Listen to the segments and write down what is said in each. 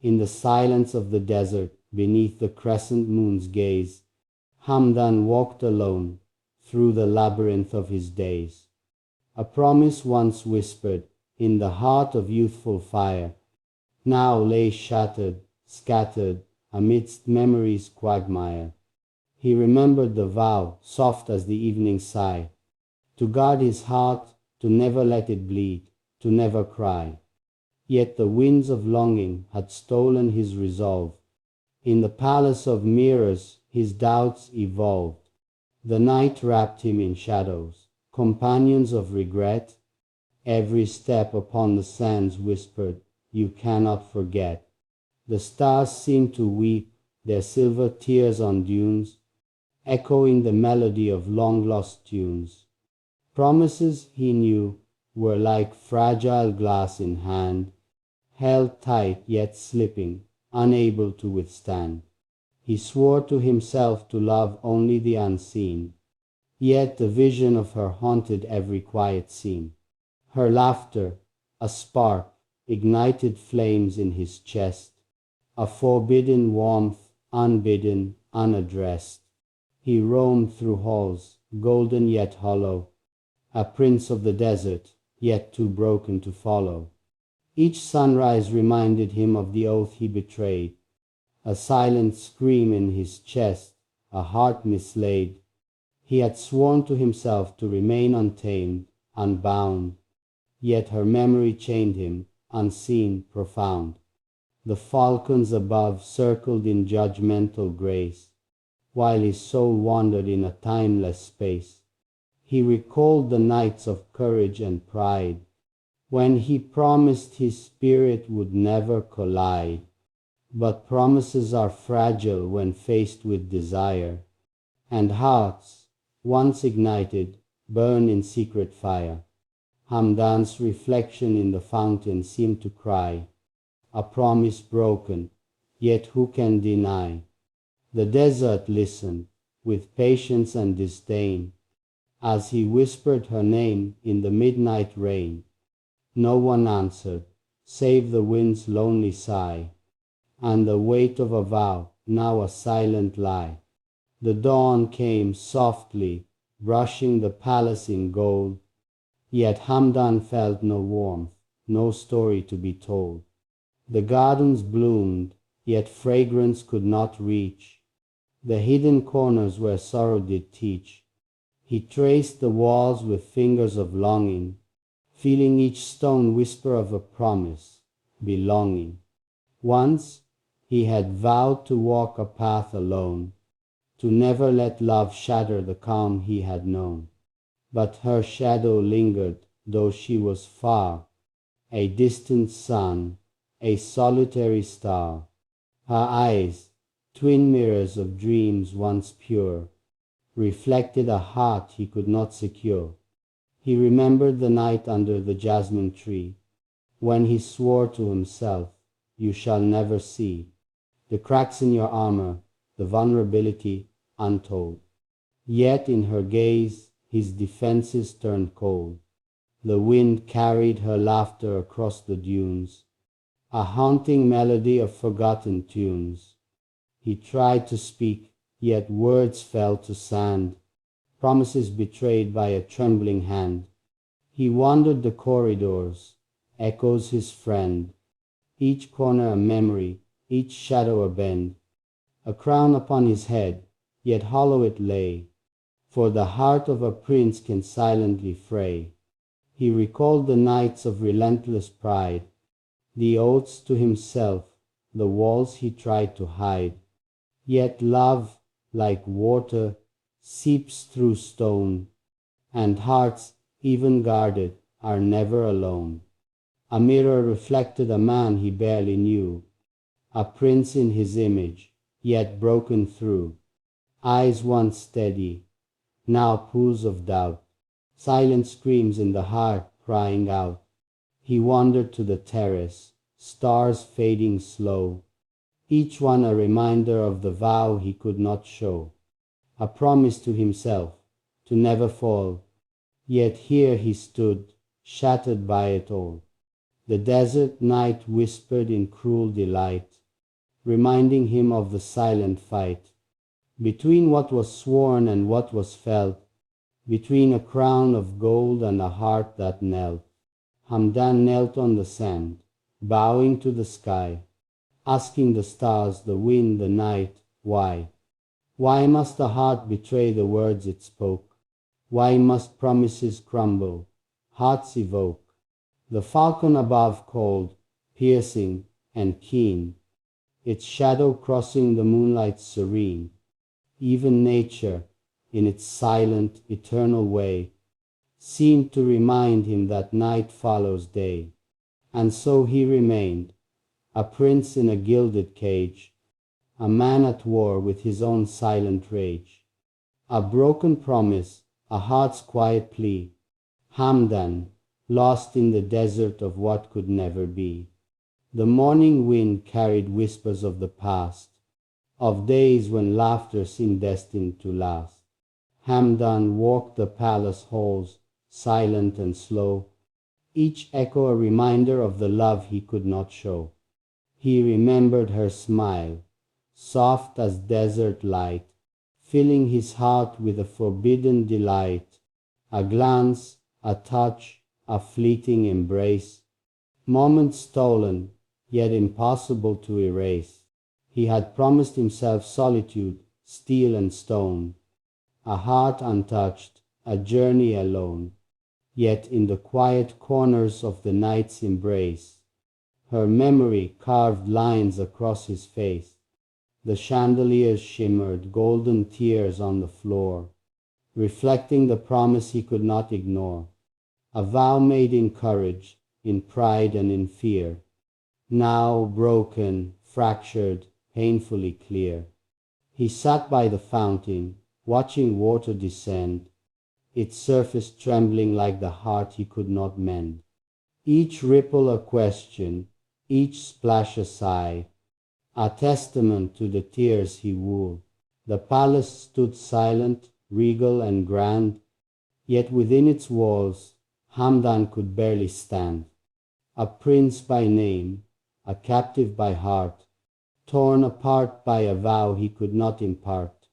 In the silence of the desert, beneath the crescent moon's gaze, Hamdan walked alone through the labyrinth of his days. A promise once whispered in the heart of youthful fire now lay shattered, scattered amidst memory's quagmire. He remembered the vow, soft as the evening sigh, to guard his heart, to never let it bleed, to never cry. Yet the winds of longing had stolen his resolve. In the palace of mirrors his doubts evolved. The night wrapped him in shadows, companions of regret. Every step upon the sands whispered, "You cannot forget." The stars seemed to weep their silver tears on dunes, echoing the melody of long-lost tunes. Promises, he knew, were like fragile glass in hand, held tight yet slipping, unable to withstand. He swore to himself to love only the unseen, yet the vision of her haunted every quiet scene. Her laughter, a spark, ignited flames in his chest, a forbidden warmth, unbidden, unaddressed. He roamed through halls, golden yet hollow, a prince of the desert, yet too broken to follow. Each sunrise reminded him of the oath he betrayed, a silent scream in his chest, a heart mislaid. He had sworn to himself to remain untamed, unbound, yet her memory chained him, unseen, profound. The falcons above circled in judgmental grace, while his soul wandered in a timeless space. He recalled the nights of courage and pride, when he promised his spirit would never collide. But promises are fragile when faced with desire, and hearts, once ignited, burn in secret fire. Hamdan's reflection in the fountain seemed to cry, a promise broken, yet who can deny? The desert listened, with patience and disdain, as he whispered her name in the midnight rain. No one answered, save the wind's lonely sigh, and the weight of a vow, now a silent lie. The dawn came softly, brushing the palace in gold, yet Hamdan felt no warmth, no story to be told. The gardens bloomed, yet fragrance could not reach the hidden corners where sorrow did teach. He traced the walls with fingers of longing, feeling each stone whisper of a promise, belonging. Once he had vowed to walk a path alone, to never let love shatter the calm he had known. But her shadow lingered, though she was far, a distant sun, a solitary star. Her eyes, twin mirrors of dreams once pure, reflected a heart he could not secure. He remembered the night under the jasmine tree, when he swore to himself, "You shall never see the cracks in your armor, the vulnerability untold." Yet in her gaze his defenses turned cold. The wind carried her laughter across the dunes, a haunting melody of forgotten tunes. He tried to speak, yet words fell to sand, promises betrayed by a trembling hand. He wandered the corridors, echoes his friend, each corner a memory, each shadow a bend. A crown upon his head, yet hollow it lay, for the heart of a prince can silently fray. He recalled the nights of relentless pride, the oaths to himself, the walls he tried to hide. Yet love, like water, seeps through stone, and hearts, even guarded, are never alone. A mirror reflected a man he barely knew, a prince in his image, yet broken through. Eyes once steady, now pools of doubt, silent screams in the heart crying out. He wandered to the terrace, stars fading slow, each one a reminder of the vow he could not show, a promise to himself to never fall. Yet here he stood, shattered by it all. The desert night whispered in cruel delight, reminding him of the silent fight between what was sworn and what was felt, between a crown of gold and a heart that knelt. Hamdan knelt on the sand, bowing to the sky, asking the stars, the wind, the night, why? Why must the heart betray the words it spoke? Why must promises crumble, hearts evoke? The falcon above called, piercing and keen, its shadow crossing the moonlight serene. Even nature, in its silent, eternal way, seemed to remind him that night follows day. And so he remained, a prince in a gilded cage, a man at war with his own silent rage. A broken promise, a heart's quiet plea, Hamdan, lost in the desert of what could never be. The morning wind carried whispers of the past, of days when laughter seemed destined to last. Hamdan walked the palace halls, silent and slow, each echo a reminder of the love he could not show. He remembered her smile, soft as desert light, filling his heart with a forbidden delight. A glance, a touch, a fleeting embrace, moments stolen, yet impossible to erase. He had promised himself solitude, steel and stone, a heart untouched, a journey alone. Yet in the quiet corners of the night's embrace, her memory carved lines across his face. The chandeliers shimmered, golden tears on the floor, reflecting the promise he could not ignore. A vow made in courage, in pride and in fear, now broken, fractured, painfully clear. He sat by the fountain, watching water descend, its surface trembling like the heart he could not mend. Each ripple a question, each splash a sigh, a testament to the tears he wooed. The palace stood silent, regal and grand, yet within its walls Hamdan could barely stand. A prince by name, a captive by heart, torn apart by a vow he could not impart.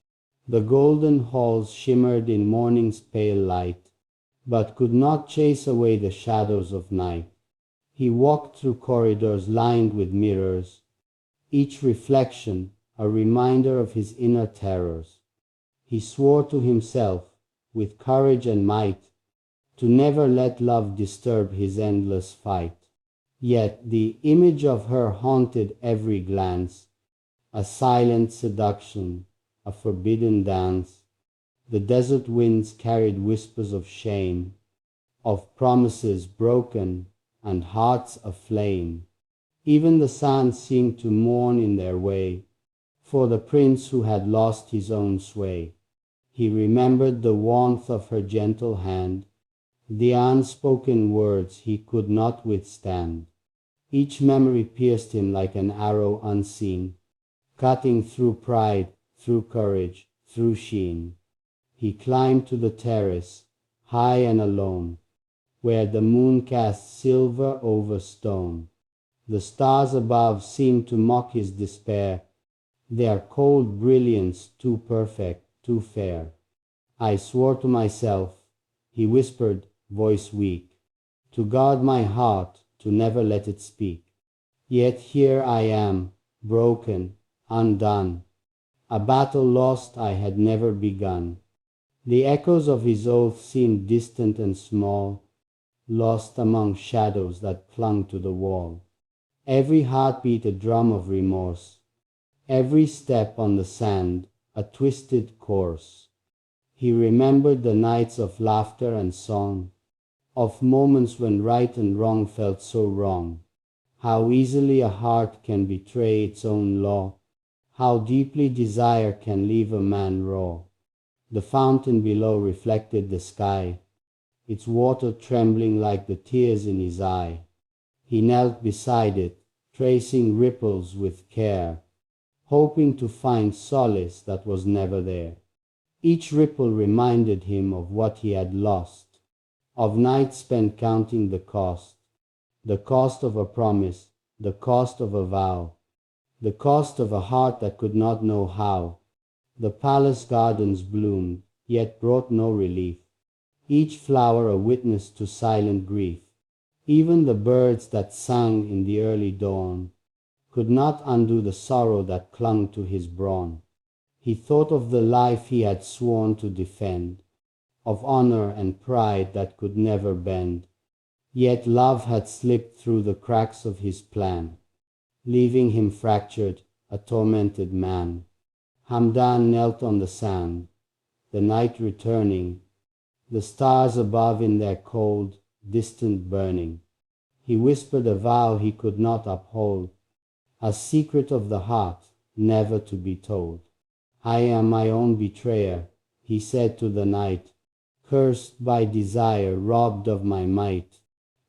The golden halls shimmered in morning's pale light, but could not chase away the shadows of night. He walked through corridors lined with mirrors, each reflection a reminder of his inner terrors. He swore to himself, with courage and might, to never let love disturb his endless fight. Yet the image of her haunted every glance, a silent seduction, a forbidden dance. The desert winds carried whispers of shame, of promises broken and hearts aflame. Even the sands seemed to mourn in their way, for the prince who had lost his own sway. He remembered the warmth of her gentle hand, the unspoken words he could not withstand. Each memory pierced him like an arrow unseen, cutting through pride, through courage, through sheen. He climbed to the terrace, high and alone, where the moon cast silver over stone. The stars above seemed to mock his despair, their cold brilliance too perfect, too fair. I swore to myself, he whispered, voice weak, to guard my heart, to never let it speak. Yet here I am, broken, undone, a battle lost I had never begun. The echoes of his oath seemed distant and small, lost among shadows that clung to the wall. Every heartbeat a drum of remorse, every step on the sand a twisted course. He remembered the nights of laughter and song, of moments when right and wrong felt so wrong. How easily a heart can betray its own law, how deeply desire can leave a man raw. The fountain below reflected the sky, its water trembling like the tears in his eye. He knelt beside it, tracing ripples with care, hoping to find solace that was never there. Each ripple reminded him of what he had lost, of nights spent counting the cost, the cost of a promise, the cost of a vow, the cost of a heart that could not know how. The palace gardens bloomed, yet brought no relief, each flower a witness to silent grief. Even the birds that sang in the early dawn could not undo the sorrow that clung to his brawn. He thought of the life he had sworn to defend, of honor and pride that could never bend. Yet love had slipped through the cracks of his plan, leaving him fractured, a tormented man. Hamdan knelt on the sand, the night returning, the stars above in their cold, distant burning. He whispered a vow he could not uphold, a secret of the heart, never to be told. I am my own betrayer, he said to the night, cursed by desire, robbed of my might.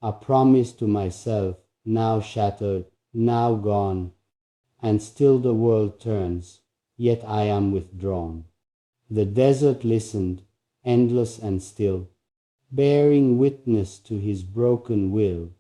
A promise to myself, now shattered, now gone, and still the world turns, yet I am withdrawn. The desert listened, endless and still, bearing witness to his broken will.